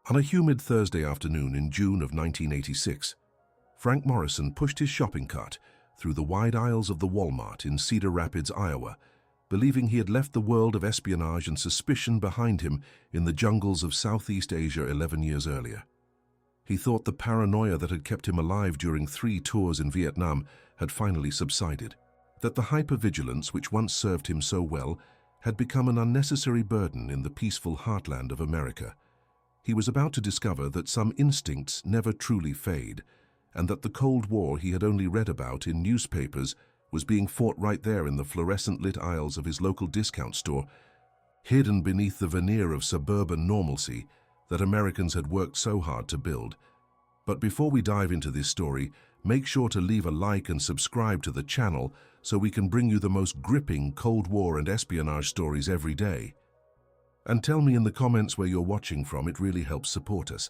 On a humid Thursday afternoon in June of 1986, Frank Morrison pushed his shopping cart through the wide aisles of the Walmart in Cedar Rapids, Iowa, believing he had left the world of espionage and suspicion behind him in the jungles of Southeast Asia 11 years earlier. He thought the paranoia that had kept him alive during 3 tours in Vietnam had finally subsided, that the hypervigilance which once served him so well had become an unnecessary burden in the peaceful heartland of America. He was about to discover that some instincts never truly fade, and that the Cold War he had only read about in newspapers was being fought right there in the fluorescent-lit aisles of his local discount store, hidden beneath the veneer of suburban normalcy that Americans had worked so hard to build. But before we dive into this story, make sure to leave a like and subscribe to the channel so we can bring you the most gripping Cold War and espionage stories every day. And tell me in the comments where you're watching from, it really helps support us.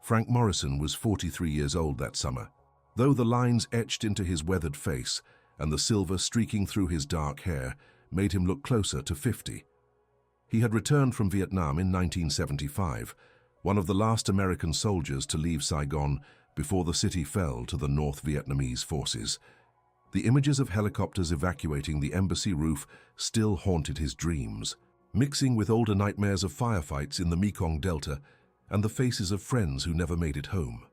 Frank Morrison was 43 years old that summer. Though the lines etched into his weathered face and the silver streaking through his dark hair made him look closer to 50. He had returned from Vietnam in 1975, one of the last American soldiers to leave Saigon before the city fell to the North Vietnamese forces. The images of helicopters evacuating the embassy roof still haunted his dreams, mixing with older nightmares of firefights in the Mekong Delta and the faces of friends who never made it home.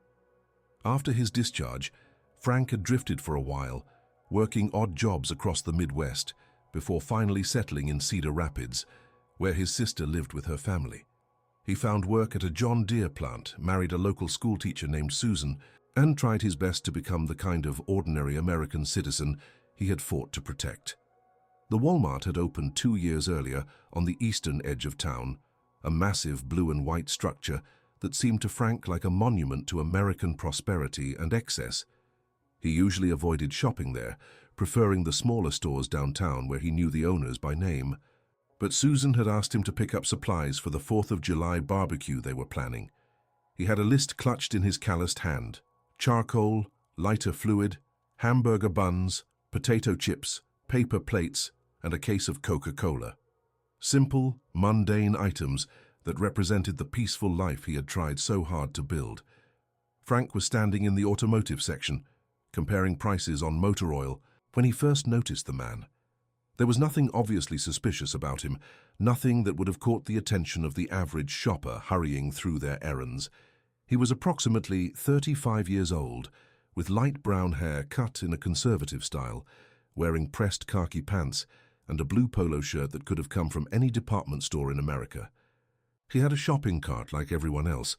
After his discharge, Frank had drifted for a while, working odd jobs across the Midwest before finally settling in Cedar Rapids, where his sister lived with her family. He found work at a John Deere plant, married a local schoolteacher named Susan, and tried his best to become the kind of ordinary American citizen he had fought to protect. The Walmart had opened 2 years earlier on the eastern edge of town, a massive blue and white structure that seemed to Frank like a monument to American prosperity and excess. He usually avoided shopping there, preferring the smaller stores downtown where he knew the owners by name. But Susan had asked him to pick up supplies for the 4th of July barbecue they were planning. He had a list clutched in his calloused hand: charcoal, lighter fluid, hamburger buns, potato chips, paper plates, and a case of Coca-Cola. Simple, mundane items that represented the peaceful life he had tried so hard to build. Frank was standing in the automotive section, comparing prices on motor oil, when he first noticed the man. There was nothing obviously suspicious about him, nothing that would have caught the attention of the average shopper hurrying through their errands. He was approximately 35 years old, with light brown hair cut in a conservative style, wearing pressed khaki pants and a blue polo shirt that could have come from any department store in America. He had a shopping cart like everyone else,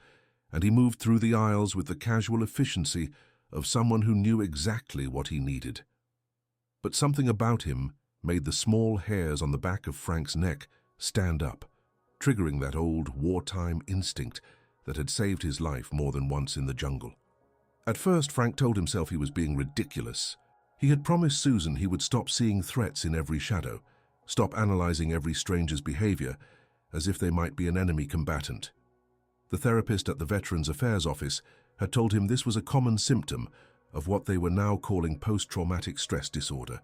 and he moved through the aisles with the casual efficiency of someone who knew exactly what he needed. But something about him made the small hairs on the back of Frank's neck stand up, triggering that old wartime instinct that had saved his life more than once in the jungle. At first, Frank told himself he was being ridiculous. He had promised Susan he would stop seeing threats in every shadow, stop analyzing every stranger's behavior as if they might be an enemy combatant. The therapist at the Veterans Affairs Office had told him this was a common symptom of what they were now calling post-traumatic stress disorder,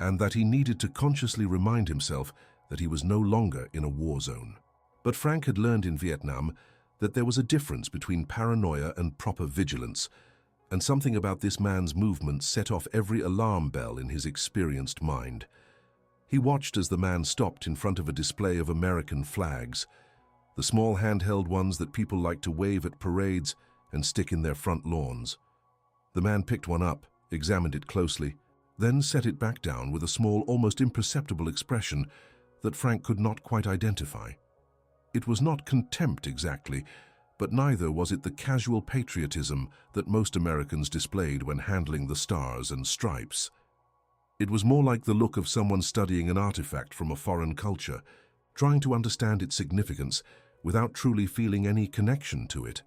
and that he needed to consciously remind himself that he was no longer in a war zone. But Frank had learned in Vietnam that there was a difference between paranoia and proper vigilance, and something about this man's movements set off every alarm bell in his experienced mind. He watched as the man stopped in front of a display of American flags, the small handheld ones that people like to wave at parades and stick in their front lawns. The man picked one up, examined it closely, then set it back down with a small, almost imperceptible expression that Frank could not quite identify. It was not contempt exactly, but neither was it the casual patriotism that most Americans displayed when handling the stars and stripes. It was more like the look of someone studying an artifact from a foreign culture, trying to understand its significance without truly feeling any connection to it.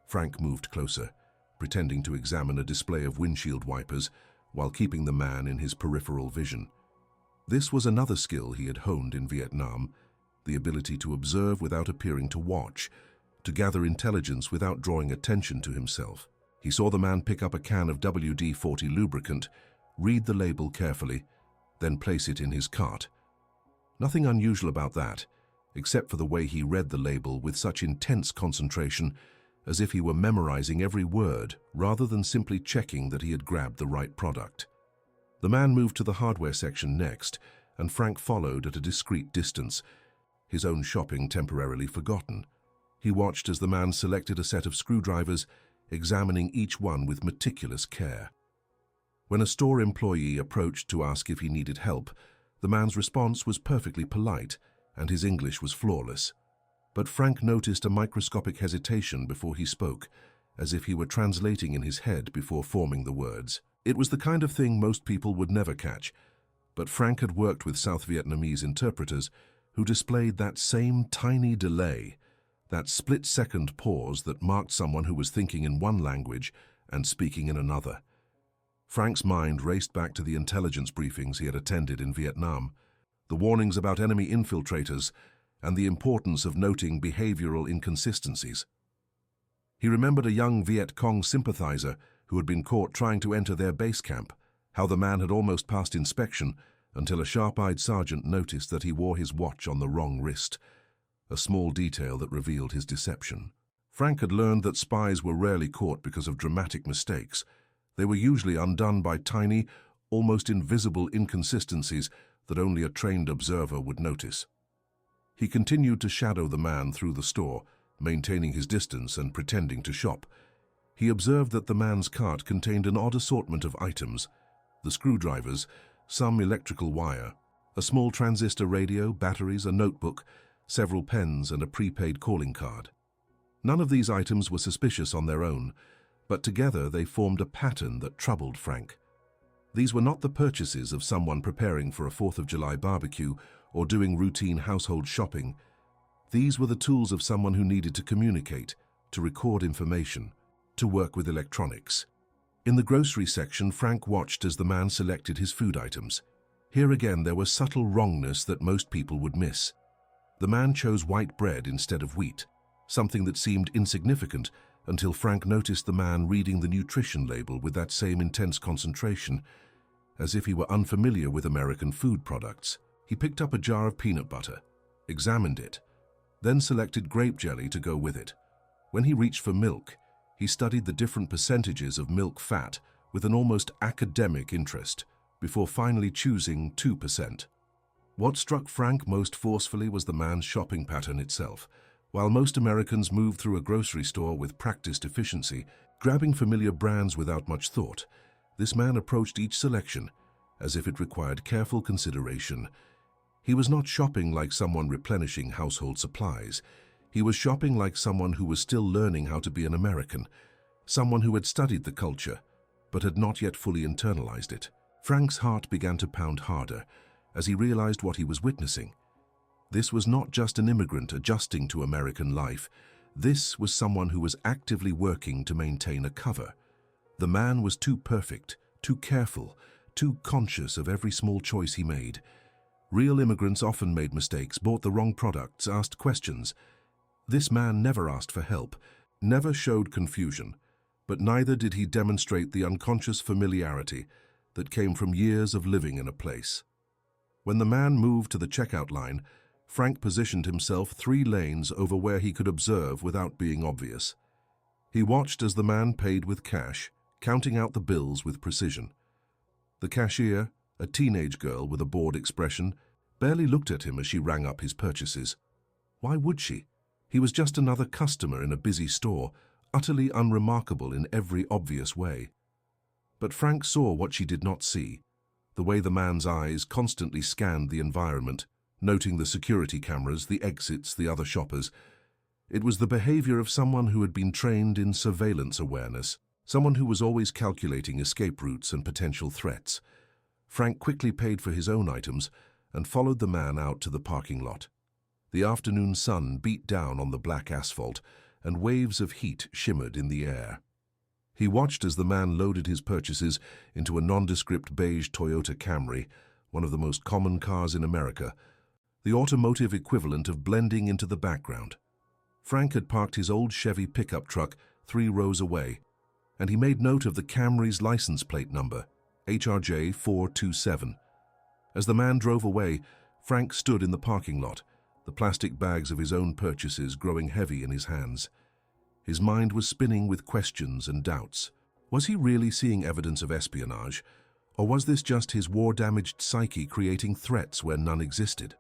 Frank moved closer, pretending to examine a display of windshield wipers while keeping the man in his peripheral vision. This was another skill he had honed in Vietnam, the ability to observe without appearing to watch, to gather intelligence without drawing attention to himself. He saw the man pick up a can of WD-40 lubricant, read the label carefully, then place it in his cart. Nothing unusual about that, except for the way he read the label with such intense concentration, as if he were memorizing every word rather than simply checking that he had grabbed the right product. The man moved to the hardware section next, and Frank followed at a discreet distance, his own shopping temporarily forgotten. He watched as the man selected a set of screwdrivers, examining each one with meticulous care. When a store employee approached to ask if he needed help, the man's response was perfectly polite, and his English was flawless. But Frank noticed a microscopic hesitation before he spoke, as if he were translating in his head before forming the words. It was the kind of thing most people would never catch, but Frank had worked with South Vietnamese interpreters who displayed that same tiny delay, that split-second pause that marked someone who was thinking in one language and speaking in another. Frank's mind raced back to the intelligence briefings he had attended in Vietnam, the warnings about enemy infiltrators, and the importance of noting behavioral inconsistencies. He remembered a young Viet Cong sympathizer who had been caught trying to enter their base camp, how the man had almost passed inspection until a sharp-eyed sergeant noticed that he wore his watch on the wrong wrist, a small detail that revealed his deception. Frank had learned that spies were rarely caught because of dramatic mistakes. They were usually undone by tiny, almost invisible inconsistencies that only a trained observer would notice. He continued to shadow the man through the store, maintaining his distance and pretending to shop. He observed that the man's cart contained an odd assortment of items: the screwdrivers, some electrical wire, a small transistor radio, batteries, a notebook, several pens, and a prepaid calling card. None of these items were suspicious on their own, but together they formed a pattern that troubled Frank. These were not the purchases of someone preparing for a 4th of July barbecue or doing routine household shopping. These were the tools of someone who needed to communicate, to record information, to work with electronics. In the grocery section, Frank watched as the man selected his food items. Here again there was subtle wrongness that most people would miss. The man chose white bread instead of wheat, something that seemed insignificant until Frank noticed the man reading the nutrition label with that same intense concentration, as if he were unfamiliar with American food products. He picked up a jar of peanut butter, examined it, then selected grape jelly to go with it. When he reached for milk, he studied the different percentages of milk fat with an almost academic interest, before finally choosing 2%. What struck Frank most forcefully was the man's shopping pattern itself. While most Americans move through a grocery store with practiced efficiency, grabbing familiar brands without much thought, this man approached each selection as if it required careful consideration. He was not shopping like someone replenishing household supplies. He was shopping like someone who was still learning how to be an American, someone who had studied the culture, but had not yet fully internalized it. Frank's heart began to pound harder as he realized what he was witnessing. This was not just an immigrant adjusting to American life. This was someone who was actively working to maintain a cover. The man was too perfect, too careful, too conscious of every small choice he made. Real immigrants often made mistakes, bought the wrong products, asked questions. This man never asked for help, never showed confusion, but neither did he demonstrate the unconscious familiarity that came from years of living in a place. When the man moved to the checkout line, Frank positioned himself 3 lanes over where he could observe without being obvious. He watched as the man paid with cash, counting out the bills with precision. The cashier, a teenage girl with a bored expression, barely looked at him as she rang up his purchases. Why would she? He was just another customer in a busy store, utterly unremarkable in every obvious way. But Frank saw what she did not see, the way the man's eyes constantly scanned the environment, noting the security cameras, the exits, the other shoppers. It was the behavior of someone who had been trained in surveillance awareness, someone who was always calculating escape routes and potential threats. Frank quickly paid for his own items and followed the man out to the parking lot. The afternoon sun beat down on the black asphalt, and waves of heat shimmered in the air. He watched as the man loaded his purchases into a nondescript beige Toyota Camry, one of the most common cars in America, the automotive equivalent of blending into the background. Frank had parked his old Chevy pickup truck 3 rows away, and he made note of the Camry's license plate number, HRJ 427. As the man drove away, Frank stood in the parking lot, the plastic bags of his own purchases growing heavy in his hands. His mind was spinning with questions and doubts. Was he really seeing evidence of espionage, or was this just his war-damaged psyche creating threats where none existed?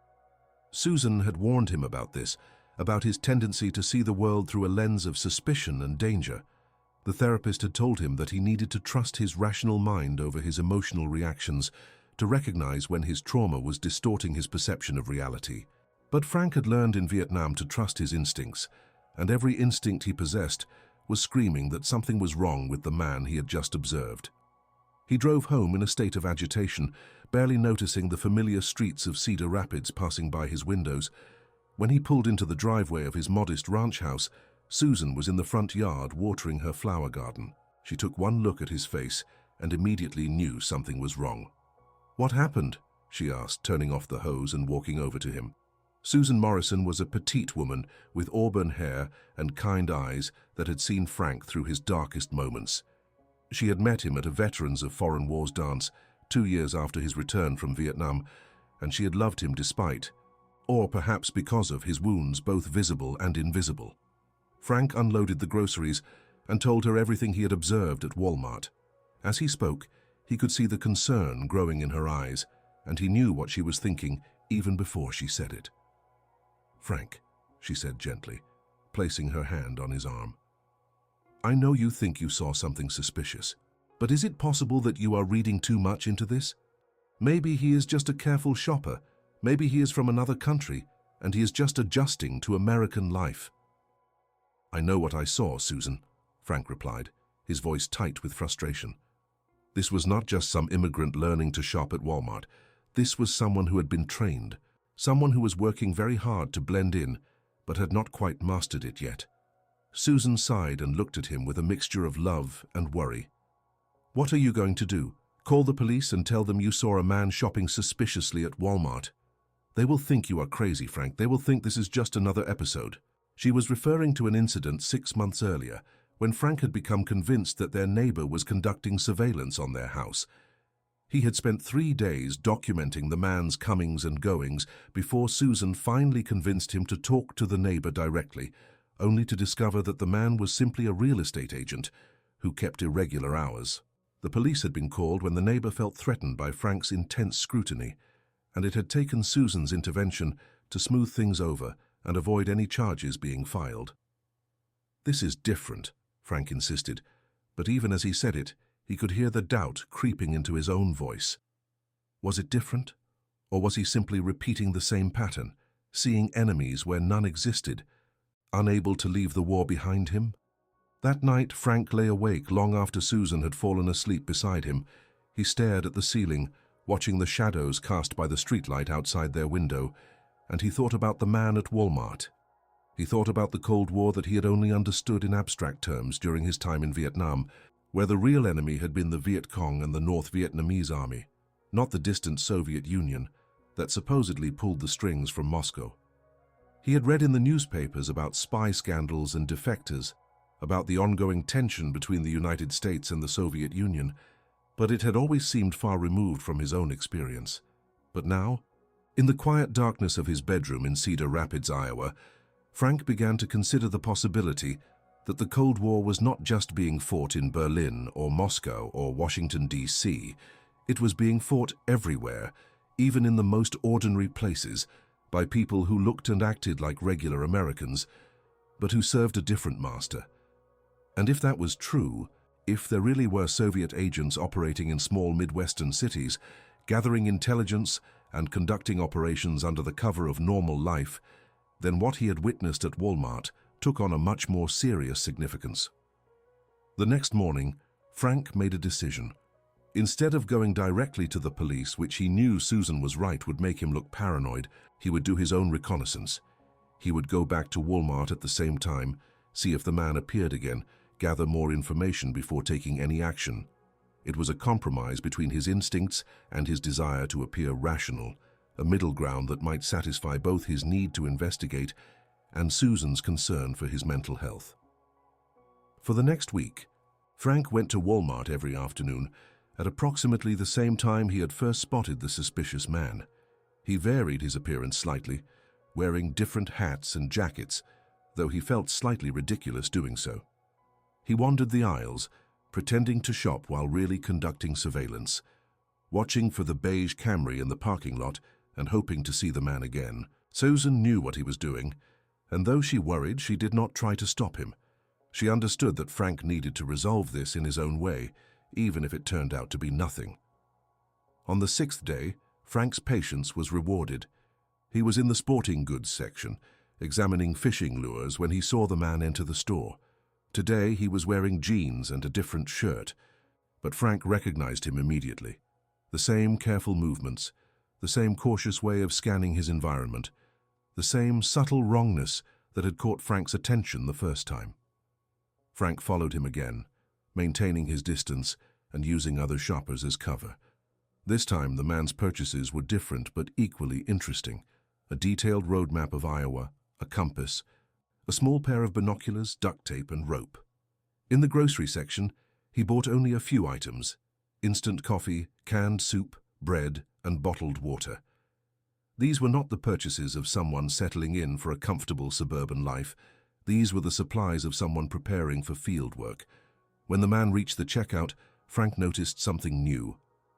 Susan had warned him about this, about his tendency to see the world through a lens of suspicion and danger. The therapist had told him that he needed to trust his rational mind over his emotional reactions, to recognize when his trauma was distorting his perception of reality. But Frank had learned in Vietnam to trust his instincts, and every instinct he possessed was screaming that something was wrong with the man he had just observed. He drove home in a state of agitation, barely noticing the familiar streets of Cedar Rapids passing by his windows. When he pulled into the driveway of his modest ranch house, Susan was in the front yard watering her flower garden. She took one look at his face and immediately knew something was wrong. "What happened?" she asked, turning off the hose and walking over to him. Susan Morrison was a petite woman with auburn hair and kind eyes that had seen Frank through his darkest moments. She had met him at a Veterans of Foreign Wars dance 2 years after his return from Vietnam, and she had loved him despite, or perhaps because of, his wounds, both visible and invisible. Frank unloaded the groceries and told her everything he had observed at Walmart. As he spoke, he could see the concern growing in her eyes, and he knew what she was thinking even before she said it. "Frank," she said gently, placing her hand on his arm. "I know you think you saw something suspicious, but is it possible that you are reading too much into this? Maybe he is just a careful shopper. Maybe he is from another country, and he is just adjusting to American life." "I know what I saw, Susan," Frank replied, his voice tight with frustration. This was not just some immigrant learning to shop at Walmart. This was someone who had been trained, someone who was working very hard to blend in, but had not quite mastered it yet. Susan sighed and looked at him with a mixture of love and worry. "What are you going to do? Call the police and tell them you saw a man shopping suspiciously at Walmart? They will think you are crazy, Frank. They will think this is just another episode." She was referring to an incident 6 months earlier, when Frank had become convinced that their neighbor was conducting surveillance on their house. He had spent 3 days documenting the man's comings and goings before Susan finally convinced him to talk to the neighbor directly, only to discover that the man was simply a real estate agent who kept irregular hours. The police had been called when the neighbor felt threatened by Frank's intense scrutiny, and it had taken Susan's intervention to smooth things over and avoid any charges being filed. "This is different," Frank insisted, but even as he said it, he could hear the doubt creeping into his own voice. Was it different? Or was he simply repeating the same pattern, seeing enemies where none existed, unable to leave the war behind him? That night, Frank lay awake long after Susan had fallen asleep beside him. He stared at the ceiling, watching the shadows cast by the streetlight outside their window, and he thought about the man at Walmart. He thought about the Cold War that he had only understood in abstract terms during his time in Vietnam, where the real enemy had been the Viet Cong and the North Vietnamese army, not the distant Soviet Union that supposedly pulled the strings from Moscow. He had read in the newspapers about spy scandals and defectors, about the ongoing tension between the United States and the Soviet Union, but it had always seemed far removed from his own experience. But now, in the quiet darkness of his bedroom in Cedar Rapids, Iowa, Frank began to consider the possibility that the Cold War was not just being fought in Berlin or Moscow or Washington, D.C. It was being fought everywhere, even in the most ordinary places, by people who looked and acted like regular Americans, but who served a different master. And if that was true, if there really were Soviet agents operating in small Midwestern cities, gathering intelligence and conducting operations under the cover of normal life, then what he had witnessed at Walmart took on a much more serious significance. The next morning, Frank made a decision. Instead of going directly to the police, which he knew Susan was right would make him look paranoid, he would do his own reconnaissance. He would go back to Walmart at the same time, see if the man appeared again, gather more information before taking any action. It was a compromise between his instincts and his desire to appear rational, a middle ground that might satisfy both his need to investigate and Susan's concern for his mental health. For the next week, Frank went to Walmart every afternoon at approximately the same time he had first spotted the suspicious man. He varied his appearance slightly, wearing different hats and jackets, though he felt slightly ridiculous doing so. He wandered the aisles, pretending to shop while really conducting surveillance, watching for the beige Camry in the parking lot and hoping to see the man again. Susan knew what he was doing, and though she worried, she did not try to stop him. She understood that Frank needed to resolve this in his own way, even if it turned out to be nothing. On the 6th day, Frank's patience was rewarded. He was in the sporting goods section, examining fishing lures when he saw the man enter the store. Today he was wearing jeans and a different shirt, but Frank recognized him immediately. The same careful movements, the same cautious way of scanning his environment, the same subtle wrongness that had caught Frank's attention the first time. Frank followed him again, maintaining his distance and using other shoppers as cover. This time the man's purchases were different but equally interesting. A detailed road map of Iowa, a compass, a small pair of binoculars, duct tape and rope. In the grocery section, he bought only a few items: instant coffee, canned soup, bread and bottled water. These were not the purchases of someone settling in for a comfortable suburban life. These were the supplies of someone preparing for field work. When the man reached the checkout, Frank noticed something new.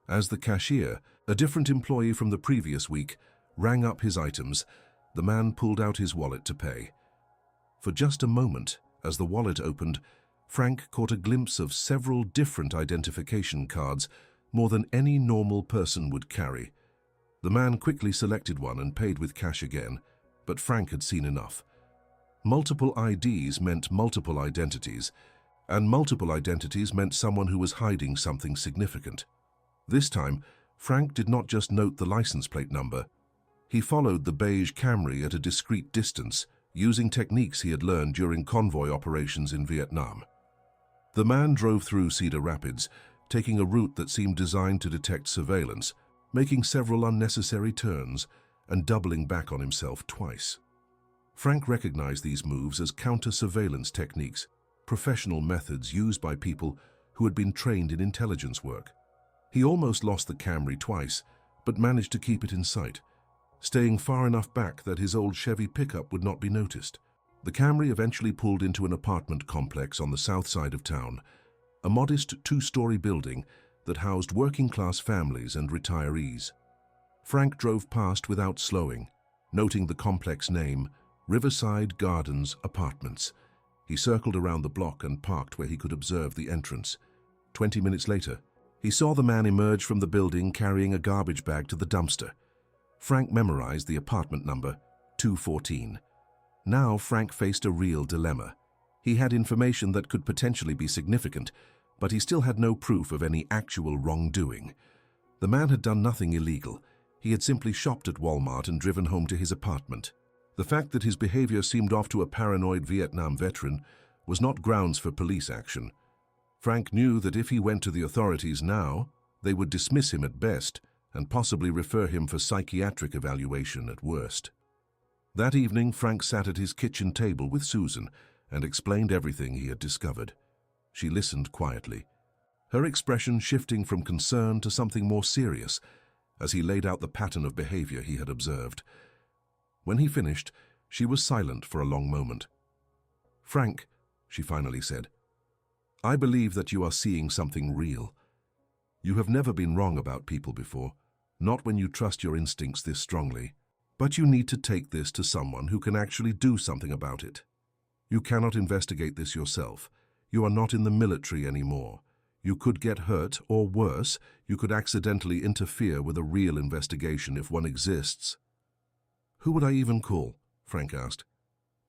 As the cashier, a different employee from the previous week, rang up his items, the man pulled out his wallet to pay. For just a moment, as the wallet opened, Frank caught a glimpse of several different identification cards, more than any normal person would carry. The man quickly selected one and paid with cash again, but Frank had seen enough. Multiple IDs meant multiple identities, and multiple identities meant someone who was hiding something significant. This time, Frank did not just note the license plate number. He followed the beige Camry at a discreet distance, using techniques he had learned during convoy operations in Vietnam. The man drove through Cedar Rapids, taking a route that seemed designed to detect surveillance, making several unnecessary turns and doubling back on himself twice. Frank recognized these moves as counter-surveillance techniques, professional methods used by people who had been trained in intelligence work. He almost lost the Camry twice, but managed to keep it in sight, staying far enough back that his old Chevy pickup would not be noticed. The Camry eventually pulled into an apartment complex on the south side of town, a modest two-story building that housed working-class families and retirees. Frank drove past without slowing, noting the complex name, Riverside Gardens Apartments. He circled around the block and parked where he could observe the entrance. 20 minutes later, he saw the man emerge from the building carrying a garbage bag to the dumpster. Frank memorized the apartment number, 214. Now Frank faced a real dilemma. He had information that could potentially be significant, but he still had no proof of any actual wrongdoing. The man had done nothing illegal. He had simply shopped at Walmart and driven home to his apartment. The fact that his behavior seemed off to a paranoid Vietnam veteran was not grounds for police action. Frank knew that if he went to the authorities now, they would dismiss him at best and possibly refer him for psychiatric evaluation at worst. That evening, Frank sat at his kitchen table with Susan and explained everything he had discovered. She listened quietly, her expression shifting from concern to something more serious as he laid out the pattern of behavior he had observed. When he finished, she was silent for a long moment. "Frank," she finally said, "I believe that you are seeing something real. You have never been wrong about people before, not when you trust your instincts this strongly. But you need to take this to someone who can actually do something about it. You cannot investigate this yourself. You are not in the military anymore. You could get hurt, or worse, you could accidentally interfere with a real investigation if one exists." "Who would I even call?" Frank asked.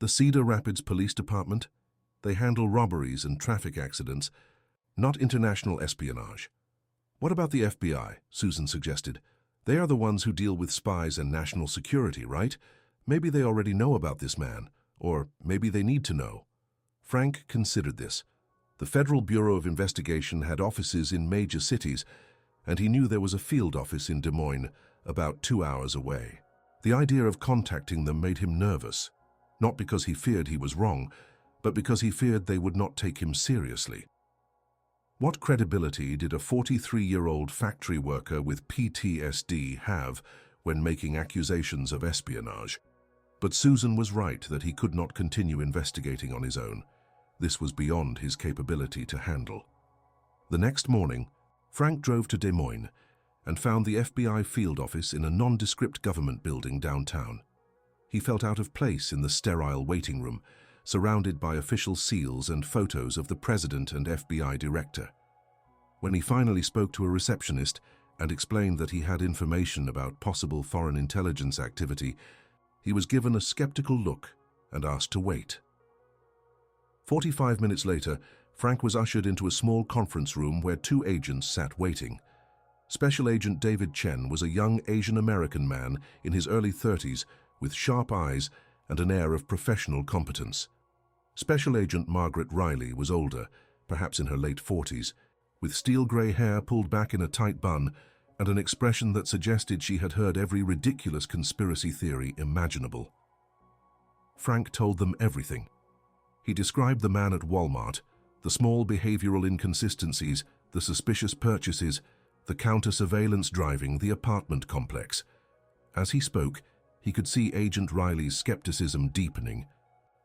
"The Cedar Rapids Police Department? They handle robberies and traffic accidents, not international espionage." "What about the FBI?" Susan suggested. "They are the ones who deal with spies and national security, right? Maybe they already know about this man, or maybe they need to know." Frank considered this. The Federal Bureau of Investigation had offices in major cities, and he knew there was a field office in Des Moines, about 2 hours away. The idea of contacting them made him nervous, not because he feared he was wrong, but because he feared they would not take him seriously. What credibility did a 43-year-old factory worker with PTSD have when making accusations of espionage? But Susan was right that he could not continue investigating on his own. This was beyond his capability to handle. The next morning, Frank drove to Des Moines and found the FBI field office in a nondescript government building downtown. He felt out of place in the sterile waiting room, surrounded by official seals and photos of the president and FBI director. When he finally spoke to a receptionist and explained that he had information about possible foreign intelligence activity, he was given a skeptical look and asked to wait. 45 minutes later, Frank was ushered into a small conference room where two agents sat waiting. Special Agent David Chen was a young Asian-American man in his early 30s with sharp eyes and an air of professional competence. Special Agent Margaret Riley was older, perhaps in her late 40s, with steel-gray hair pulled back in a tight bun and an expression that suggested she had heard every ridiculous conspiracy theory imaginable. Frank told them everything. He described the man at Walmart, the small behavioral inconsistencies, the suspicious purchases, the counter-surveillance driving the apartment complex. As he spoke, he could see Agent Riley's skepticism deepening,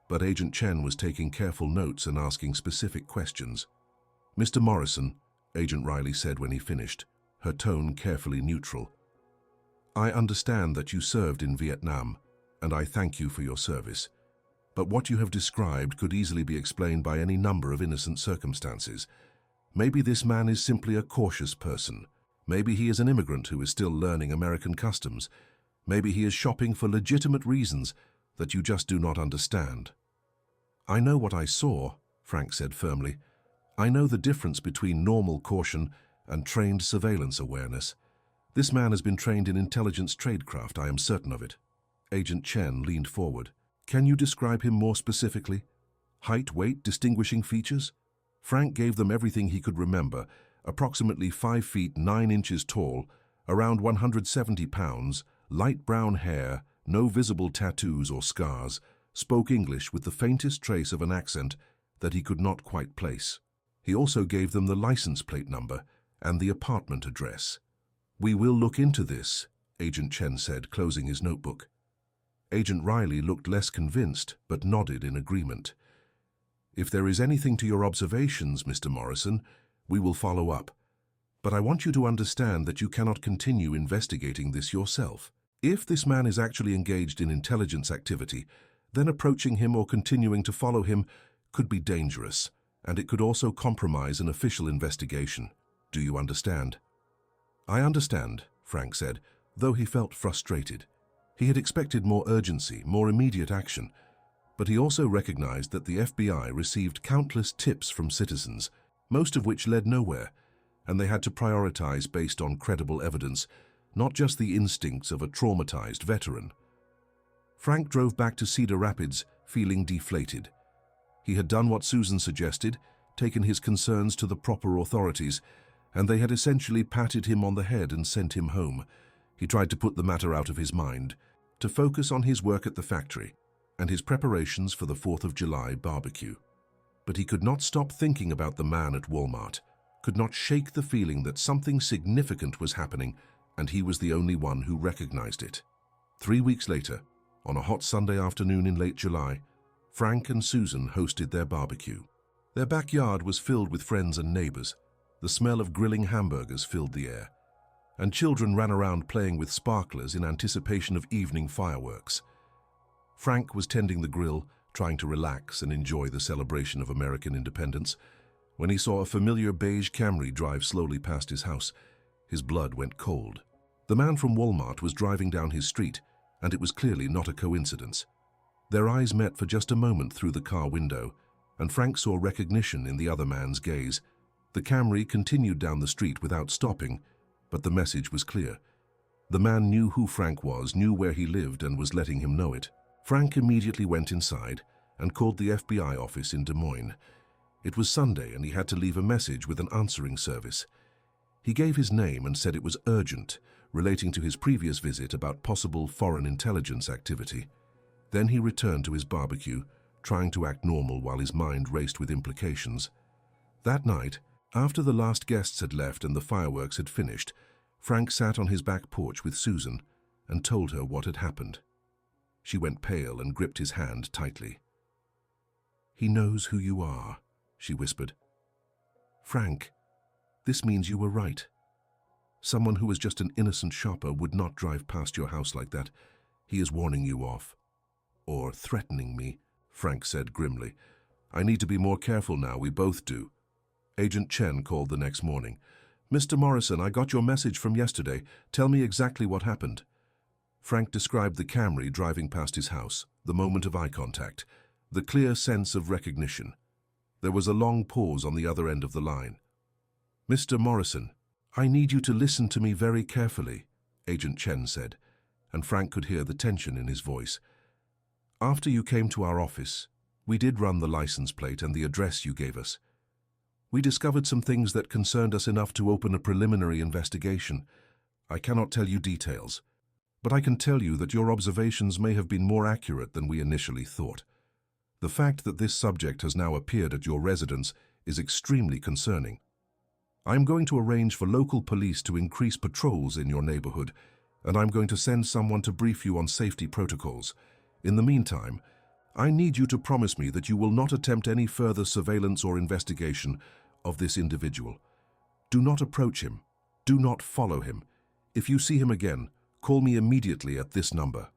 but Agent Chen was taking careful notes and asking specific questions. "Mr. Morrison," Agent Riley said when he finished, her tone carefully neutral, "I understand that you served in Vietnam, and I thank you for your service. But what you have described could easily be explained by any number of innocent circumstances. Maybe this man is simply a cautious person. Maybe he is an immigrant who is still learning American customs. Maybe he is shopping for legitimate reasons that you just do not understand." "I know what I saw," Frank said firmly. "I know the difference between normal caution and trained surveillance awareness. This man has been trained in intelligence tradecraft, I am certain of it." Agent Chen leaned forward. "Can you describe him more specifically? Height, weight, distinguishing features?" Frank gave them everything he could remember: approximately 5 feet 9 inches tall, around 170 pounds, light brown hair, no visible tattoos or scars, spoke English with the faintest trace of an accent that he could not quite place. He also gave them the license plate number and the apartment address. "We will look into this," Agent Chen said, closing his notebook. Agent Riley looked less convinced, but nodded in agreement. "If there is anything to your observations, Mr. Morrison, we will follow up. But I want you to understand that you cannot continue investigating this yourself. If this man is actually engaged in intelligence activity, then approaching him or continuing to follow him could be dangerous, and it could also compromise an official investigation. Do you understand?" "I understand," Frank said, though he felt frustrated. He had expected more urgency, more immediate action, but he also recognized that the FBI received countless tips from citizens, most of which led nowhere, and they had to prioritize based on credible evidence, not just the instincts of a traumatized veteran. Frank drove back to Cedar Rapids, feeling deflated. He had done what Susan suggested, taken his concerns to the proper authorities, and they had essentially patted him on the head and sent him home. He tried to put the matter out of his mind, to focus on his work at the factory and his preparations for the 4th of July barbecue. But he could not stop thinking about the man at Walmart, could not shake the feeling that something significant was happening, and he was the only one who recognized it. 3 weeks later, on a hot Sunday afternoon in late July, Frank and Susan hosted their barbecue. Their backyard was filled with friends and neighbors. The smell of grilling hamburgers filled the air, and children ran around playing with sparklers in anticipation of evening fireworks. Frank was tending the grill, trying to relax and enjoy the celebration of American independence, when he saw a familiar beige Camry drive slowly past his house. His blood went cold. The man from Walmart was driving down his street, and it was clearly not a coincidence. Their eyes met for just a moment through the car window, and Frank saw recognition in the other man's gaze. The Camry continued down the street without stopping, but the message was clear. The man knew who Frank was, knew where he lived, and was letting him know it. Frank immediately went inside and called the FBI office in Des Moines. It was Sunday, and he had to leave a message with an answering service. He gave his name and said it was urgent, relating to his previous visit about possible foreign intelligence activity. Then he returned to his barbecue, trying to act normal while his mind raced with implications. That night, after the last guests had left and the fireworks had finished, Frank sat on his back porch with Susan and told her what had happened. She went pale and gripped his hand tightly. "He knows who you are," she whispered. "Frank, this means you were right. Someone who was just an innocent shopper would not drive past your house like that. He is warning you off." "Or threatening me," Frank said grimly. "I need to be more careful now, we both do." Agent Chen called the next morning. "Mr. Morrison, I got your message from yesterday. Tell me exactly what happened." Frank described the Camry driving past his house, the moment of eye contact, the clear sense of recognition. There was a long pause on the other end of the line. "Mr. Morrison, I need you to listen to me very carefully," Agent Chen said, and Frank could hear the tension in his voice. "After you came to our office, we did run the license plate and the address you gave us. We discovered some things that concerned us enough to open a preliminary investigation. I cannot tell you details, but I can tell you that your observations may have been more accurate than we initially thought. The fact that this subject has now appeared at your residence is extremely concerning. I'm going to arrange for local police to increase patrols in your neighborhood, and I'm going to send someone to brief you on safety protocols. In the meantime, I need you to promise me that you will not attempt any further surveillance or investigation of this individual. Do not approach him. Do not follow him. If you see him again, call me immediately at this number."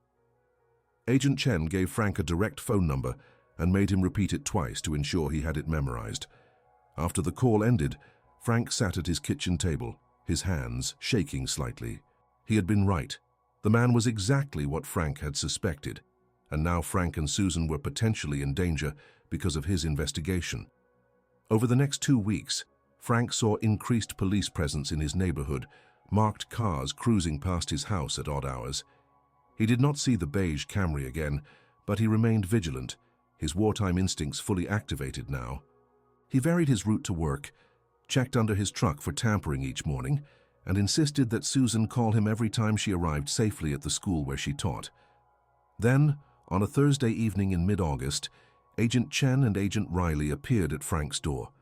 Agent Chen gave Frank a direct phone number and made him repeat it twice to ensure he had it memorized. After the call ended, Frank sat at his kitchen table, his hands shaking slightly. He had been right. The man was exactly what Frank had suspected, and now Frank and Susan were potentially in danger because of his investigation. Over the next 2 weeks, Frank saw increased police presence in his neighborhood, marked cars cruising past his house at odd hours. He did not see the beige Camry again, but he remained vigilant, his wartime instincts fully activated now. He varied his route to work, checked under his truck for tampering each morning, and insisted that Susan call him every time she arrived safely at the school where she taught. Then, on a Thursday evening in mid-August, Agent Chen and Agent Riley appeared at Frank's door.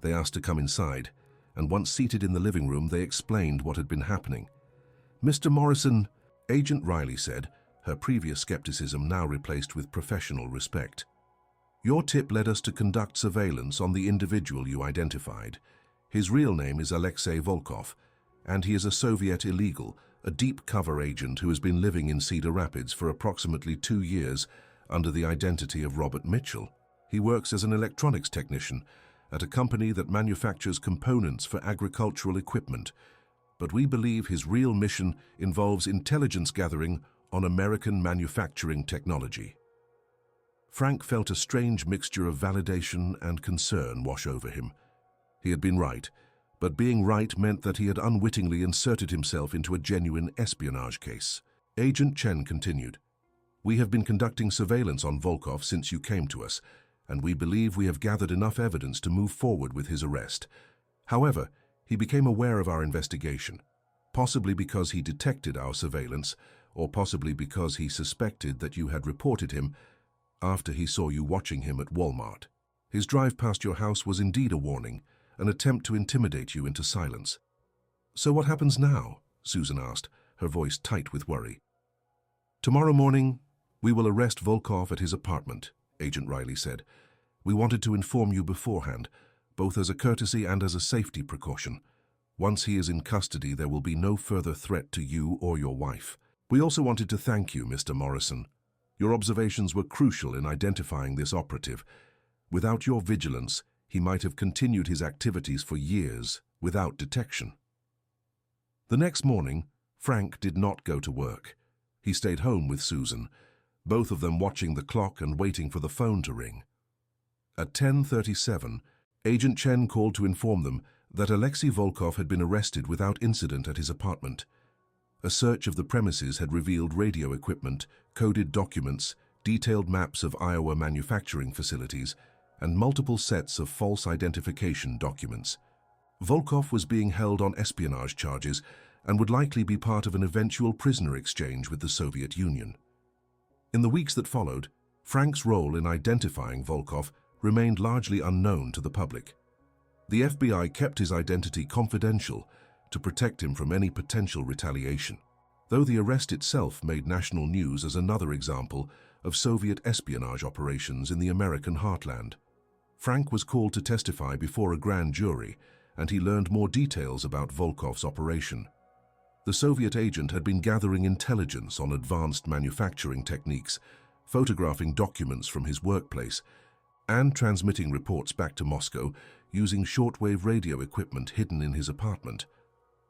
They asked to come inside, and once seated in the living room, they explained what had been happening. "Mr. Morrison," Agent Riley said, her previous skepticism now replaced with professional respect, "your tip led us to conduct surveillance on the individual you identified. His real name is Alexei Volkov, and he is a Soviet illegal, a deep-cover agent who has been living in Cedar Rapids for approximately 2 years under the identity of Robert Mitchell. He works as an electronics technician at a company that manufactures components for agricultural equipment, but we believe his real mission involves intelligence gathering on American manufacturing technology." Frank felt a strange mixture of validation and concern wash over him. He had been right, but being right meant that he had unwittingly inserted himself into a genuine espionage case. Agent Chen continued, "We have been conducting surveillance on Volkov since you came to us, and we believe we have gathered enough evidence to move forward with his arrest. However, he became aware of our investigation, possibly because he detected our surveillance, or possibly because he suspected that you had reported him after he saw you watching him at Walmart. His drive past your house was indeed a warning, an attempt to intimidate you into silence." "So what happens now?" Susan asked, her voice tight with worry. "Tomorrow morning, we will arrest Volkov at his apartment," Agent Riley said. "We wanted to inform you beforehand, both as a courtesy and as a safety precaution. Once he is in custody, there will be no further threat to you or your wife. We also wanted to thank you, Mr. Morrison. Your observations were crucial in identifying this operative. Without your vigilance, he might have continued his activities for years without detection." The next morning, Frank did not go to work. He stayed home with Susan, both of them watching the clock and waiting for the phone to ring. At 10:37, Agent Chen called to inform them that Alexei Volkov had been arrested without incident at his apartment. A search of the premises had revealed radio equipment, coded documents, detailed maps of Iowa manufacturing facilities, and multiple sets of false identification documents. Volkov was being held on espionage charges and would likely be part of an eventual prisoner exchange with the Soviet Union. In the weeks that followed, Frank's role in identifying Volkov remained largely unknown to the public. The FBI kept his identity confidential to protect him from any potential retaliation. though the arrest itself made national news as another example of Soviet espionage operations in the American heartland. Frank was called to testify before a grand jury, and he learned more details about Volkov's operation. The Soviet agent had been gathering intelligence on advanced manufacturing techniques, photographing documents from his workplace, and transmitting reports back to Moscow using shortwave radio equipment hidden in his apartment.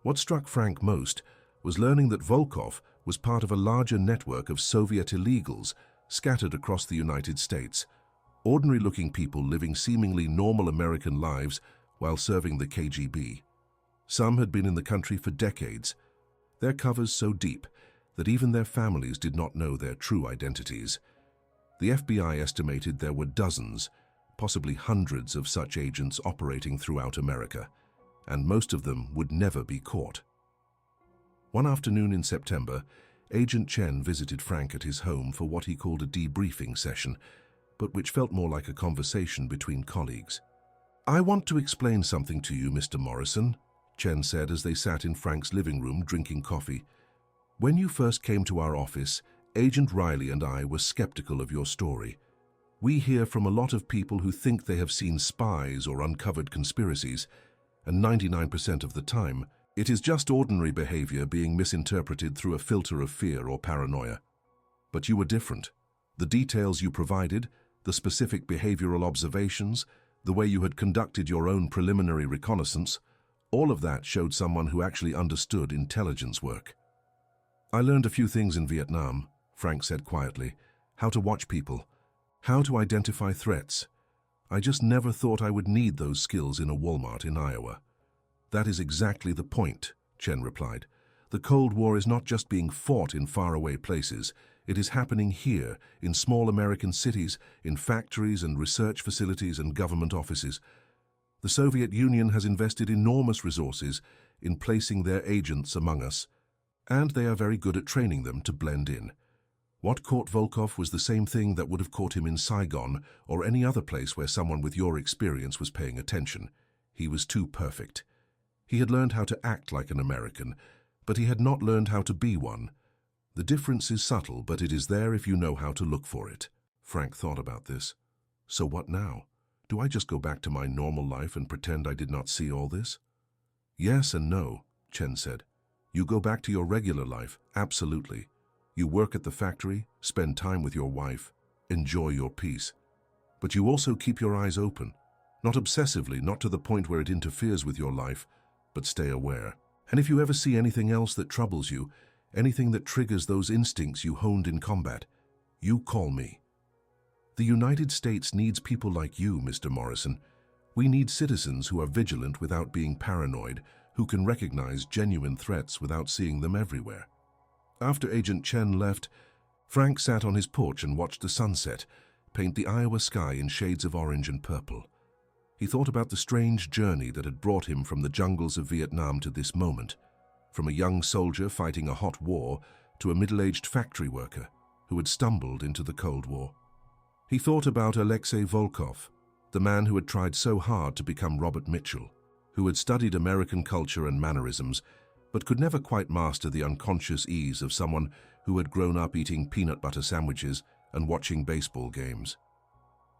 What struck Frank most was learning that Volkov was part of a larger network of Soviet illegals scattered across the United States, ordinary-looking people living seemingly normal American lives while serving the KGB. Some had been in the country for decades, their covers so deep that even their families did not know their true identities. The FBI estimated there were dozens, possibly hundreds of such agents operating throughout America, and most of them would never be caught. One afternoon in September, Agent Chen visited Frank at his home for what he called a debriefing session, but which felt more like a conversation between colleagues. "I want to explain something to you, Mr. Morrison," Chen said as they sat in Frank's living room drinking coffee. "When you first came to our office, Agent Riley and I were skeptical of your story. We hear from a lot of people who think they have seen spies or uncovered conspiracies, and 99% of the time, it is just ordinary behavior being misinterpreted through a filter of fear or paranoia. But you were different. The details you provided, the specific behavioral observations, the way you had conducted your own preliminary reconnaissance, all of that showed someone who actually understood intelligence work." "I learned a few things in Vietnam," Frank said quietly. "How to watch people, how to identify threats. I just never thought I would need those skills in a Walmart in Iowa." "That is exactly the point," Chen replied. "The Cold War is not just being fought in faraway places. It is happening here, in small American cities, in factories and research facilities and government offices. The Soviet Union has invested enormous resources in placing their agents among us, and they are very good at training them to blend in. What caught Volkov was the same thing that would have caught him in Saigon or any other place where someone with your experience was paying attention. He was too perfect. He had learned how to act like an American, but he had not learned how to be one. The difference is subtle, but it is there if you know how to look for it." Frank thought about this. "So what now? Do I just go back to my normal life and pretend I did not see all this?" "Yes and no," Chen said. "You go back to your regular life, absolutely. You work at the factory, spend time with your wife, enjoy your peace. But you also keep your eyes open, not obsessively, not to the point where it interferes with your life, but stay aware. And if you ever see anything else that troubles you, anything that triggers those instincts you honed in combat, you call me. The United States needs people like you, Mr. Morrison. We need citizens who are vigilant without being paranoid, who can recognize genuine threats without seeing them everywhere." After Agent Chen left, Frank sat on his porch and watched the sunset paint the Iowa sky in shades of orange and purple. He thought about the strange journey that had brought him from the jungles of Vietnam to this moment, from a young soldier fighting a hot war to a middle-aged factory worker who had stumbled into the Cold War. He thought about Alexei Volkov, the man who had tried so hard to become Robert Mitchell, who had studied American culture and mannerisms, but could never quite master the unconscious ease of someone who had grown up eating peanut butter sandwiches and watching baseball games.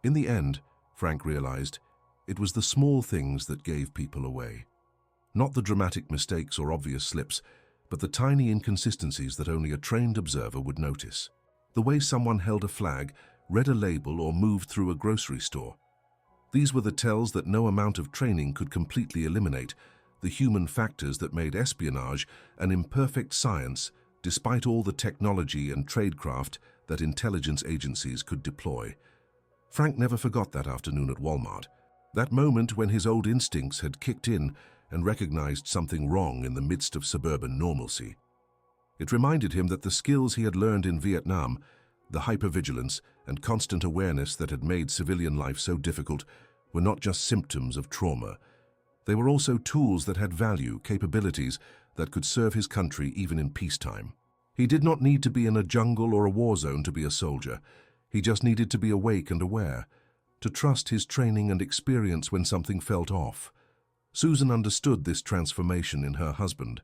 In the end, Frank realized, it was the small things that gave people away. Not the dramatic mistakes or obvious slips, but the tiny inconsistencies that only a trained observer would notice. The way someone held a flag, read a label, or moved through a grocery store. These were the tells that no amount of training could completely eliminate, the human factors that made espionage an imperfect science despite all the technology and tradecraft that intelligence agencies could deploy. Frank never forgot that afternoon at Walmart, that moment when his old instincts had kicked in and recognized something wrong in the midst of suburban normalcy. It reminded him that the skills he had learned in Vietnam, the hypervigilance and constant awareness that had made civilian life so difficult, were not just symptoms of trauma. They were also tools that had value, capabilities that could serve his country even in peacetime. He did not need to be in a jungle or a war zone to be a soldier. He just needed to be awake and aware, to trust his training and experience when something felt off. Susan understood this transformation in her husband.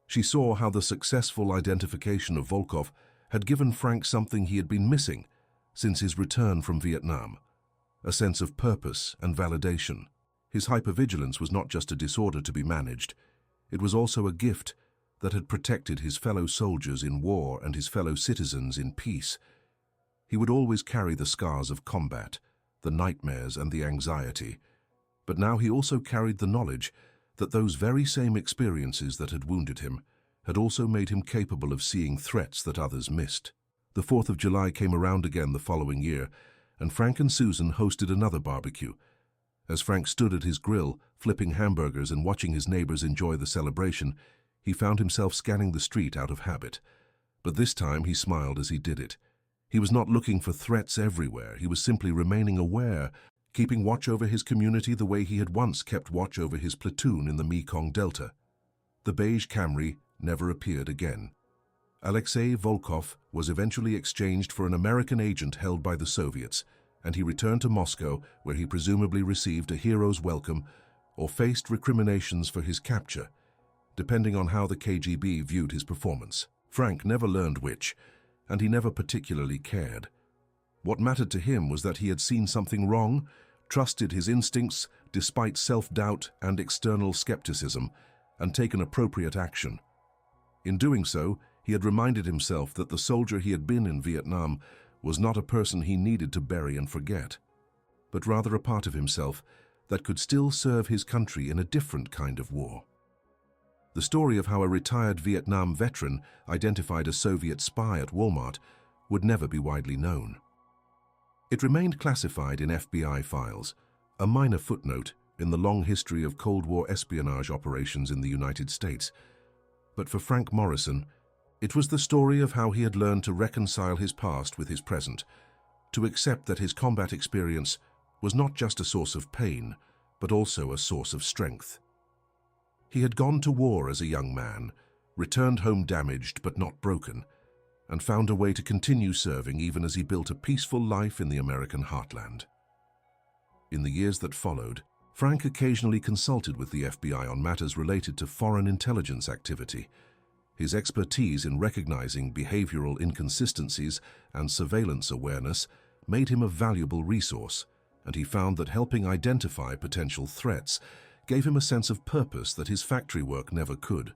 She saw how the successful identification of Volkov had given Frank something he had been missing since his return from Vietnam, a sense of purpose and validation. His hypervigilance was not just a disorder to be managed, it was also a gift that had protected his fellow soldiers in war and his fellow citizens in peace. He would always carry the scars of combat, the nightmares and the anxiety, but now he also carried the knowledge that those very same experiences that had wounded him had also made him capable of seeing threats that others missed. The 4th of July came around again the following year, and Frank and Susan hosted another barbecue. As Frank stood at his grill, flipping hamburgers and watching his neighbors enjoy the celebration, he found himself scanning the street out of habit. But this time he smiled as he did it. He was not looking for threats everywhere, he was simply remaining aware, keeping watch over his community the way he had once kept watch over his platoon in the Mekong Delta. The beige Camry never appeared again. Alexei Volkov was eventually exchanged for an American agent held by the Soviets, and he returned to Moscow, where he presumably received a hero's welcome or faced recriminations for his capture, depending on how the KGB viewed his performance. Frank never learned which, and he never particularly cared. What mattered to him was that he had seen something wrong, trusted his instincts despite self-doubt and external skepticism, and taken appropriate action. In doing so, he had reminded himself that the soldier he had been in Vietnam was not a person he needed to bury and forget, but rather a part of himself that could still serve his country in a different kind of war. The story of how a retired Vietnam veteran identified a Soviet spy at Walmart would never be widely known. It remained classified in FBI files, a minor footnote in the long history of Cold War espionage operations in the United States. But for Frank Morrison, it was the story of how he had learned to reconcile his past with his present, to accept that his combat experience was not just a source of pain, but also a source of strength. He had gone to war as a young man, returned home damaged but not broken, and found a way to continue serving even as he built a peaceful life in the American heartland. In the years that followed, Frank occasionally consulted with the FBI on matters related to foreign intelligence activity. His expertise in recognizing behavioral inconsistencies and surveillance awareness made him a valuable resource, and he found that helping identify potential threats gave him a sense of purpose that his factory work never could.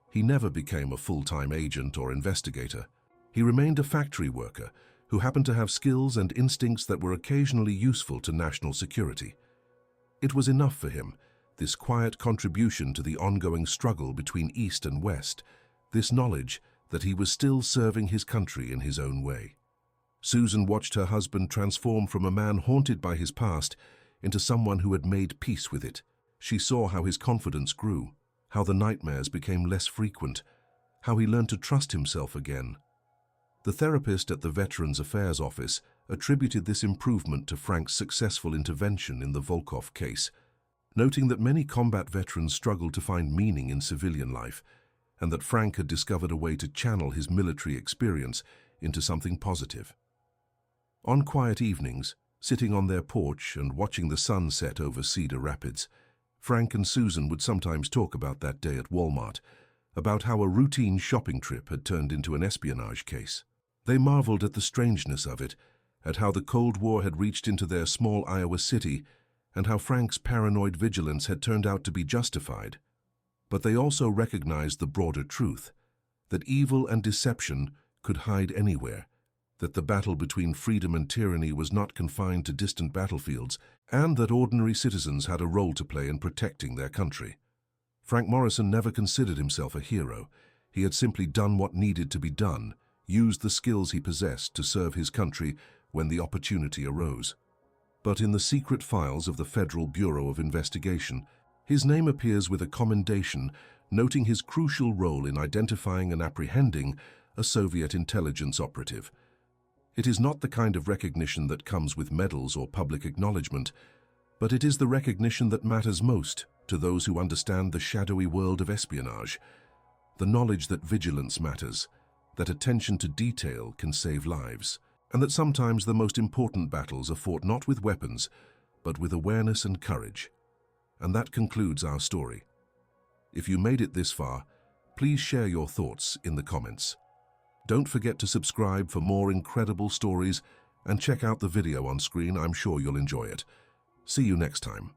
He never became a full-time agent or investigator. He remained a factory worker who happened to have skills and instincts that were occasionally useful to national security. It was enough for him, this quiet contribution to the ongoing struggle between East and West, this knowledge that he was still serving his country in his own way. Susan watched her husband transform from a man haunted by his past into someone who had made peace with it. She saw how his confidence grew, how the nightmares became less frequent, how he learned to trust himself again. The therapist at the Veterans Affairs Office attributed this improvement to Frank's successful intervention in the Volkov case, noting that many combat veterans struggled to find meaning in civilian life, and that Frank had discovered a way to channel his military experience into something positive. On quiet evenings, sitting on their porch and watching the sun set over Cedar Rapids, Frank and Susan would sometimes talk about that day at Walmart, about how a routine shopping trip had turned into an espionage case. They marveled at the strangeness of it, at how the Cold War had reached into their small Iowa city, and how Frank's paranoid vigilance had turned out to be justified. But they also recognized the broader truth, that evil and deception could hide anywhere, that the battle between freedom and tyranny was not confined to distant battlefields, and that ordinary citizens had a role to play in protecting their country. Frank Morrison never considered himself a hero. He had simply done what needed to be done, used the skills he possessed to serve his country when the opportunity arose. But in the secret files of the Federal Bureau of Investigation, his name appears with a commendation noting his crucial role in identifying and apprehending a Soviet intelligence operative. It is not the kind of recognition that comes with medals or public acknowledgement, but it is the recognition that matters most to those who understand the shadowy world of espionage, the knowledge that vigilance matters, that attention to detail can save lives, and that sometimes the most important battles are fought not with weapons, but with awareness and courage. And that concludes our story. If you made it this far, Please share your thoughts in the comments. Don't forget to subscribe for more incredible stories and check out the video on screen. I'm sure you'll enjoy it. See you next time.